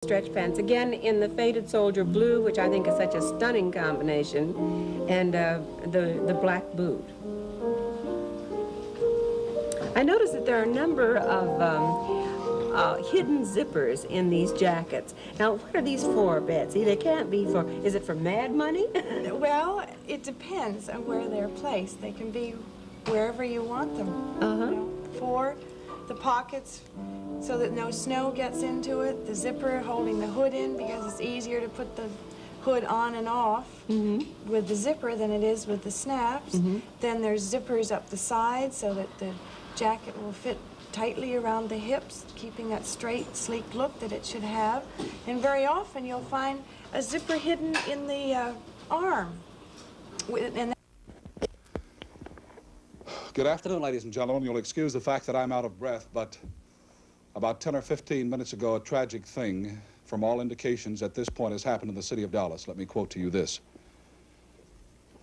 Stretch pants, again in the faded soldier blue, which I think is such a stunning combination, and the black boot. I noticed that there are a number of hidden zippers in these jackets. Now, what are these for, Betsy? They can't be for, is it for mad money? Well, it depends on where they're placed. They can be wherever you want them. You know, for the pockets so that no snow gets into it, the zipper holding the hood in because it's easier to put the hood on and off with the zipper than it is with the snaps. Then there's zippers up the side so that the jacket will fit tightly around the hips, keeping that straight, sleek look that it should have. And very often you'll find a zipper hidden in the arm. And Good afternoon, ladies and gentlemen. You'll excuse the fact that I'm out of breath, but about 10 or 15 minutes ago, a tragic thing, from all indications at this point, has happened in the city of Dallas. Let me quote to you this.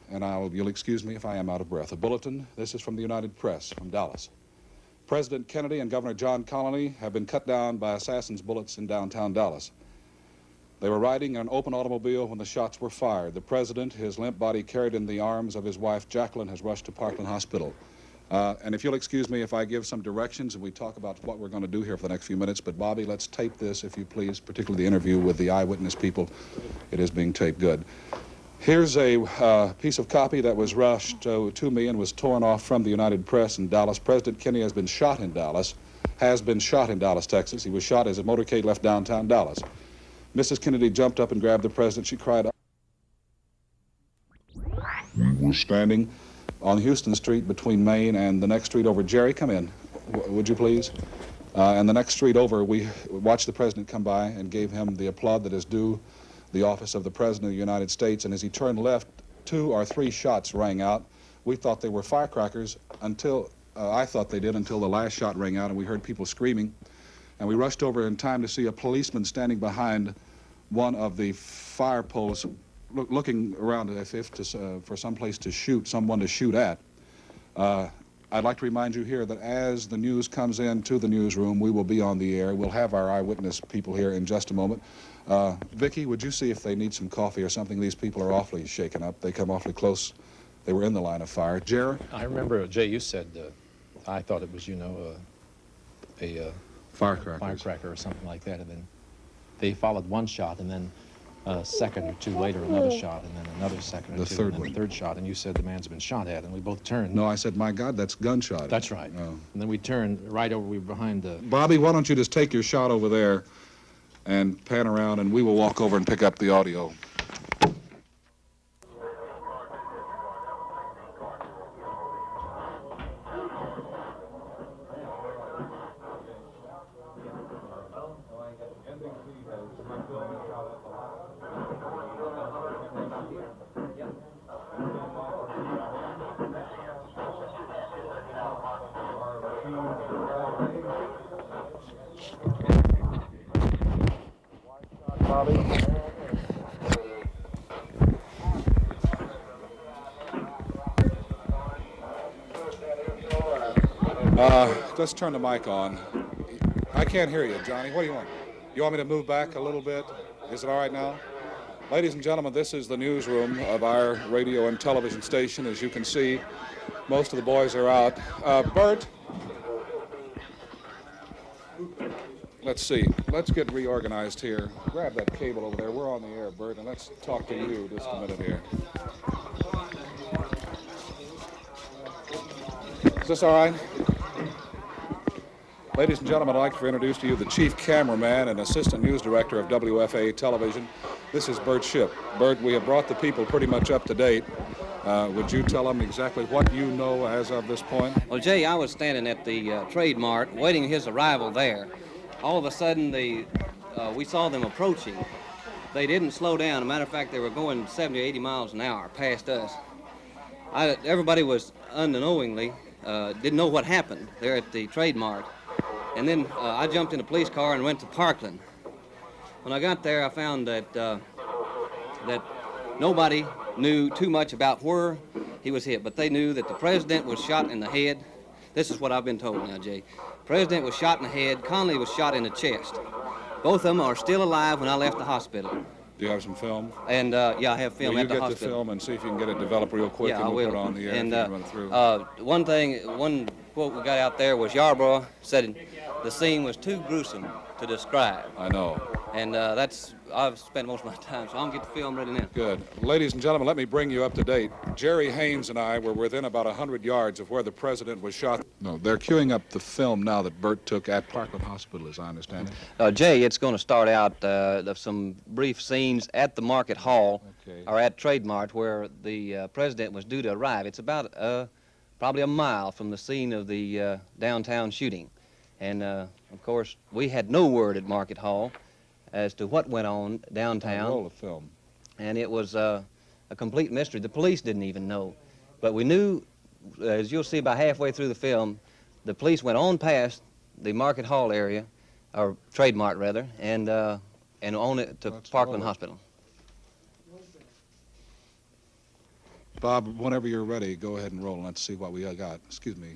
And you'll excuse me if I am out of breath. A bulletin, this is from the United Press, from Dallas. President Kennedy and Governor John Connally have been cut down by assassins' bullets in downtown Dallas. They were riding in an open automobile when the shots were fired. The president, his limp body carried in the arms of his wife, Jacqueline, has rushed to Parkland Hospital. And if you'll excuse me if I give some directions and we talk about what we're going to do here for the next few minutes, but Bobby, let's tape this, if you please, particularly the interview with the eyewitness people. It is being taped good. Here's a piece of copy that was rushed to me and was torn off from the United Press in Dallas. President Kennedy has been shot in Dallas, Texas. He was shot as a motorcade left downtown Dallas. Mrs. Kennedy jumped up and grabbed the president. She cried out. We were standing on Houston Street between Main and the next street over. Jerry, come in, would you please? And the next street over, we watched the president come by and gave him the applaud that is due the office of the President of the United States. And as he turned left, 2 or 3 shots rang out. We thought they were firecrackers until, I thought they did until the last shot rang out and we heard people screaming. And we rushed over in time to see a policeman standing behind one of the fire posts, looking around as if for some place to shoot, someone to shoot at. I'd like to remind you here that as the news comes in to the newsroom, we will be on the air. We'll have our eyewitness people here in just a moment. Vicki, would you see if they need some coffee or something? These people are awfully shaken up. They come awfully close. They were in the line of fire. Jerry? I remember, Jay, you said, I thought it was, you know, a firecracker or something like that. And then they followed one shot, and then a second or two later, another shot, and then another second or two, and then the third shot. And you said the man's been shot at, and we both turned. No, I said, my God, that's gunshot. That's right. Oh. And then we turned right over, we were behind the... Bobby, why don't you just take your shot over there and pan around, and we will walk over and pick up the audio. Let's turn the mic on. I can't hear you, Johnny. What do you want? You want me to move back a little bit? Is it all right now? Ladies and gentlemen, this is the newsroom of our radio and television station. As you can see, most of the boys are out. Bert? Let's see. Let's get reorganized here. Grab that cable over there. We're on the air, Bert, and let's talk to you just a minute here. Is this all right? Ladies and gentlemen, I'd like to introduce to you the chief cameraman and assistant news director of WFA television. This is Bert Shipp. Bert, we have brought the people pretty much up to date. Would you tell them exactly what you know as of this point? Well, Jay, I was standing at the Trade Mart waiting his arrival there. All of a sudden, we saw them approaching. They didn't slow down. As a matter of fact, they were going 70 or 80 miles an hour past us. Everybody was unknowingly, didn't know what happened there at the Trade Mart. And then I jumped in a police car and went to Parkland. When I got there, I found that that nobody knew too much about where he was hit, but they knew that the president was shot in the head. This is what I've been told now, Jay. The president was shot in the head. Connally was shot in the chest. Both of them are still alive when I left the hospital. Do you have some film? And yeah, I have film Will at the you get hospital. the film and see if you can get it developed real quick, Yeah, and I we'll will. put it on the air And if you can run it through. one quote we got out there was Yarborough said the scene was too gruesome to describe. I know. And I've spent most of my time, so I'm going to get the film ready now. Good. Ladies and gentlemen, let me bring you up to date. Jerry Haynes and I were within about 100 yards of where the president was shot. No, they're queuing up the film now that Bert took at Parkland Hospital, as I understand it. Jay, it's going to start out of some brief scenes at the Market Hall, or at Trade Mart, where the president was due to arrive. It's about probably a mile from the scene of the downtown shooting. And, of course, we had no word at Market Hall as to what went on downtown. Roll the film. And it was a complete mystery. The police didn't even know. But we knew, as you'll see about halfway through the film, the police went on past the Market Hall area, or Trade Mart rather, and on it to Parkland Hospital. Bob, whenever you're ready, go ahead and roll and let's see what we got. Excuse me.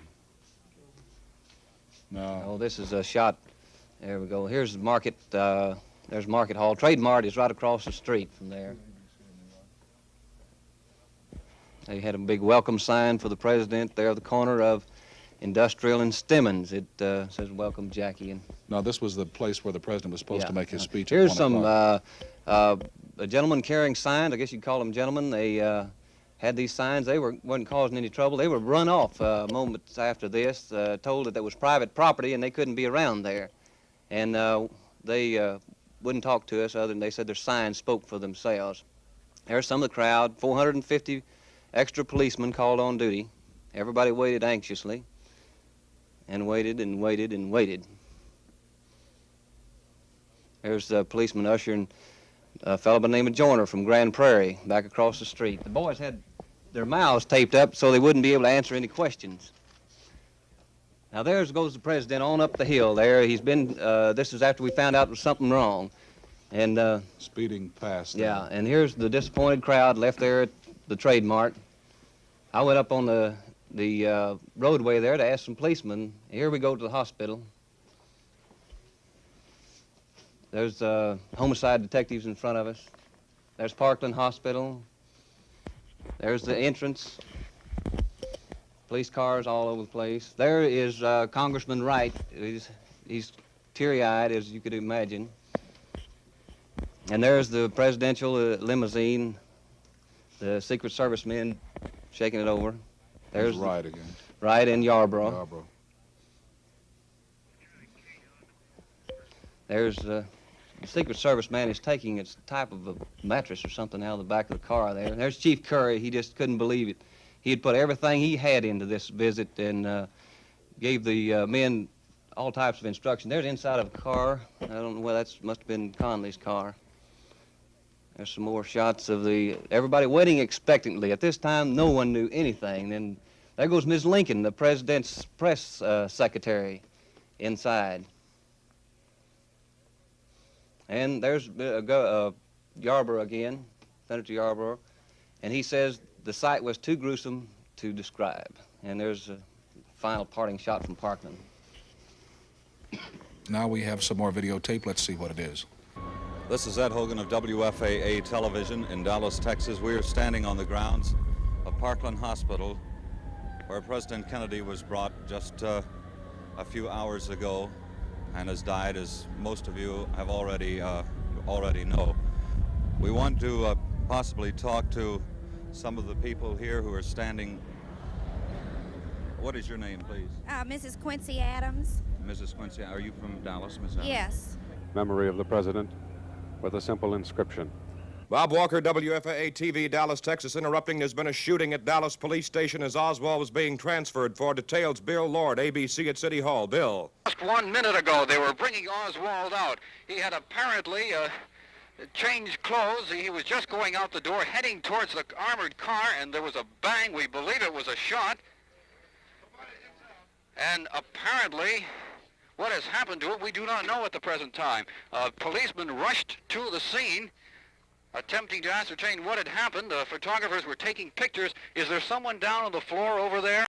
No. Oh, this is a shot. There we go. Here's Market. There's Market Hall. Trade Mart is right across the street from there. They had a big welcome sign for the president there at the corner of Industrial and Stemmons. It says, "Welcome, Jackie." And Now, this was the place where the president was supposed to make his speech. Here's at 1 some o'clock. a gentleman carrying signs. I guess you'd call them gentlemen. They had these signs. They wasn't causing any trouble. They were run off moments after this, told that there was private property and they couldn't be around there. And they wouldn't talk to us other than they said their signs spoke for themselves. There's some of the crowd, 450 extra policemen called on duty. Everybody waited anxiously and waited and waited and waited. There's a policeman ushering a fellow by the name of Joyner from Grand Prairie back across the street. The boys had their mouths taped up so they wouldn't be able to answer any questions. Now there goes the president on up the hill there. He's been, this is after we found out there was something wrong. And speeding past. Yeah, and here's the disappointed crowd left there at the Trade Mart. I went up on the roadway there to ask some policemen. Here we go to the hospital. There's homicide detectives in front of us. There's Parkland Hospital. There's the entrance. Police cars all over the place. There is Congressman Wright. He's teary-eyed, as you could imagine. And there's the presidential limousine, the Secret Service men shaking it over. There's Wright again. Wright and Yarborough. There's the Secret Service man is taking its type of a mattress or something out of the back of the car there. There's Chief Curry. He just couldn't believe it. He had put everything he had into this visit and gave the men all types of instruction. There's inside of a car. I don't know, well, that must have been Conley's car. There's some more shots of everybody waiting expectantly. At this time, no one knew anything. Then there goes Ms. Lincoln, the president's press secretary, inside. And there's Yarborough again, Senator Yarborough, and he says the sight was too gruesome to describe. And there's a final parting shot from Parkland. Now we have some more videotape. Let's see what it is. This is Ed Hogan of WFAA Television in Dallas, Texas. We are standing on the grounds of Parkland Hospital, where President Kennedy was brought just a few hours ago and has died, as most of you have already know. We want to possibly talk to some of the people here who are standing. What is your name, please? Mrs. Quincy Adams. Mrs. Quincy, are you from Dallas, Miss Adams? Yes. Memory of the president with a simple inscription. Bob Walker, WFAA TV, Dallas, Texas. Interrupting. There's been a shooting at Dallas Police Station as Oswald was being transferred. For details, Bill Lord, ABC at City Hall. Bill. Just 1 minute ago, they were bringing Oswald out. He had apparently changed clothes. He was just going out the door, heading towards the armored car, and there was a bang. We believe it was a shot. And apparently, what has happened to it, we do not know at the present time. Policemen rushed to the scene, attempting to ascertain what had happened. Photographers were taking pictures. Is there someone down on the floor over there?